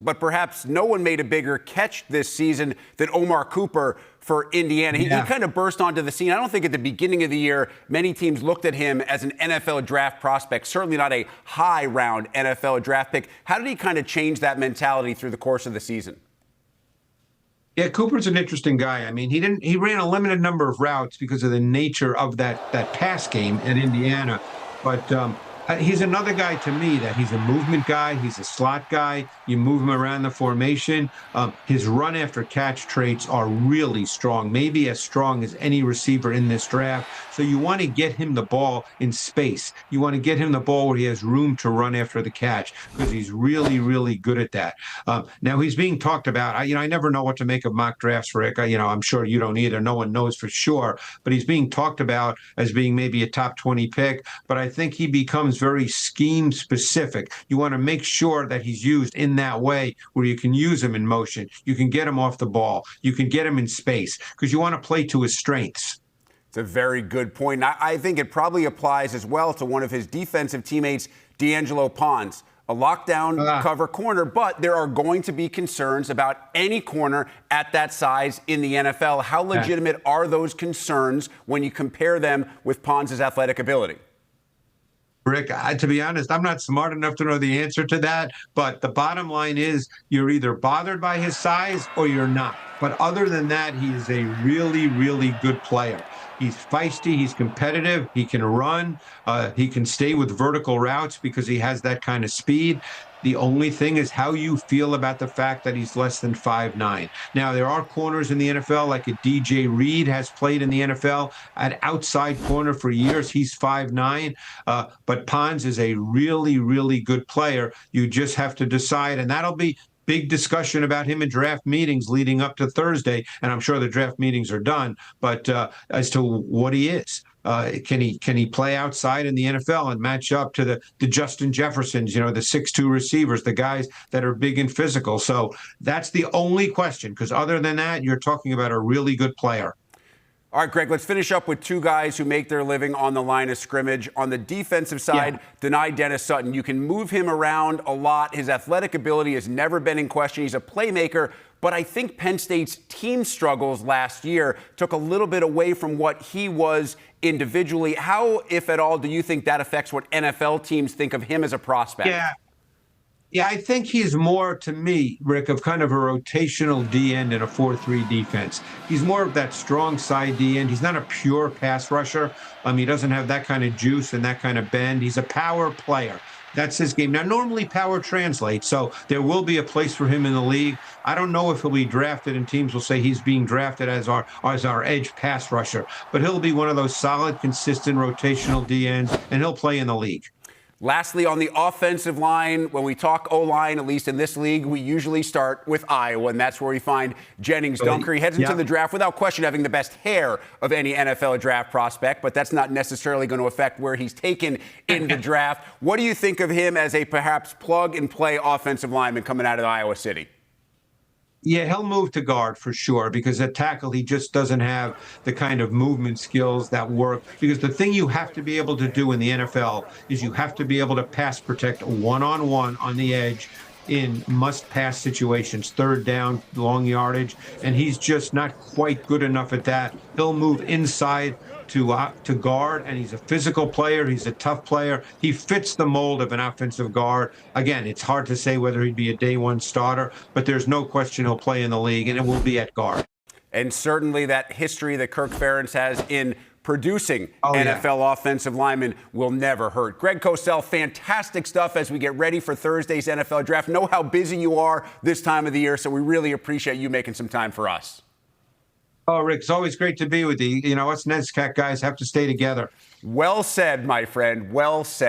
but perhaps no one made a bigger catch this season than Omar Cooper for Indiana. He kind of burst onto the scene. I don't think at the beginning of the year, many teams looked at him as an NFL draft prospect, certainly not a high-round NFL draft pick. How did he kind of change that mentality through the course of the season? Yeah, Cooper's an interesting guy. I mean, he ran a limited number of routes because of the nature of that pass game at Indiana. But he's another guy to me that he's a movement guy. He's a slot guy. You move him around the formation. His run after catch traits are really strong, maybe as strong as any receiver in this draft. So you want to get him the ball in space. You want to get him the ball where he has room to run after the catch because he's really, really good at that. Now he's being talked about. I never know what to make of mock drafts, Rick. I'm sure you don't either. No one knows for sure. But he's being talked about as being maybe a top 20 pick. But I think he becomes very scheme specific. You want to make sure that he's used in that way where you can use him in motion. You can get him off the ball. You can get him in space because you want to play to his strengths. It's a very good point. I think it probably applies as well to one of his defensive teammates, D'Angelo Pons, a lockdown cover corner, but there are going to be concerns about any corner at that size in the NFL. How legitimate are those concerns when you compare them with Pons' athletic ability? Rick, to be honest, I'm not smart enough to know the answer to that, but the bottom line is you're either bothered by his size or you're not. But other than that, he is a really, really good player. He's feisty, he's competitive, he can run, he can stay with vertical routes because he has that kind of speed. The only thing is how you feel about the fact that he's less than 5'9". Now, there are corners in the NFL, like a DJ Reed has played in the NFL at outside corner for years. He's 5'9", but Pons is a really, really good player. You just have to decide, and that'll be big discussion about him in draft meetings leading up to Thursday, and I'm sure the draft meetings are done, but as to what he is. Can he play outside in the NFL and match up to the Justin Jeffersons, the 6'2" receivers, the guys that are big and physical? So that's the only question, because other than that, you're talking about a really good player. All right, Greg, let's finish up with two guys who make their living on the line of scrimmage. On the defensive side, deny Dennis Sutton. You can move him around a lot. His athletic ability has never been in question. He's a playmaker, but I think Penn State's team struggles last year took a little bit away from what he was individually. How, if at all, do you think that affects what NFL teams think of him as a prospect? Yeah, I think he's more, to me, Rick, of kind of a rotational D-end in a 4-3 defense. He's more of that strong side D-end. He's not a pure pass rusher. He doesn't have that kind of juice and that kind of bend. He's a power player. That's his game. Now, normally power translates, so there will be a place for him in the league. I don't know if he'll be drafted, and teams will say he's being drafted as our edge pass rusher. But he'll be one of those solid, consistent, rotational D-ends, and he'll play in the league. Lastly, on the offensive line, when we talk O-line, at least in this league, we usually start with Iowa, and that's where we find Jennings Dunker. He heads into the draft without question having the best hair of any NFL draft prospect, but that's not necessarily going to affect where he's taken in the draft. What do you think of him as a perhaps plug-and-play offensive lineman coming out of Iowa City? Yeah, he'll move to guard for sure because at tackle, he just doesn't have the kind of movement skills that work. Because the thing you have to be able to do in the NFL is you have to be able to pass protect one-on-one on the edge in must-pass situations, third down, long yardage, and he's just not quite good enough at that. He'll move inside to guard, and he's a physical player. He's a tough player. He fits the mold of an offensive guard. Again, it's hard to say whether he'd be a day one starter, but there's no question he'll play in the league, and it will be at guard. And certainly that history that Kirk Ferentz has in producing NFL offensive linemen will never hurt. Greg Cosell, fantastic stuff as we get ready for Thursday's NFL draft. Know how busy you are this time of the year, so we really appreciate you making some time for us. Oh, Rick, it's always great to be with you. Us NESCAC guys have to stay together. Well said, my friend. Well said.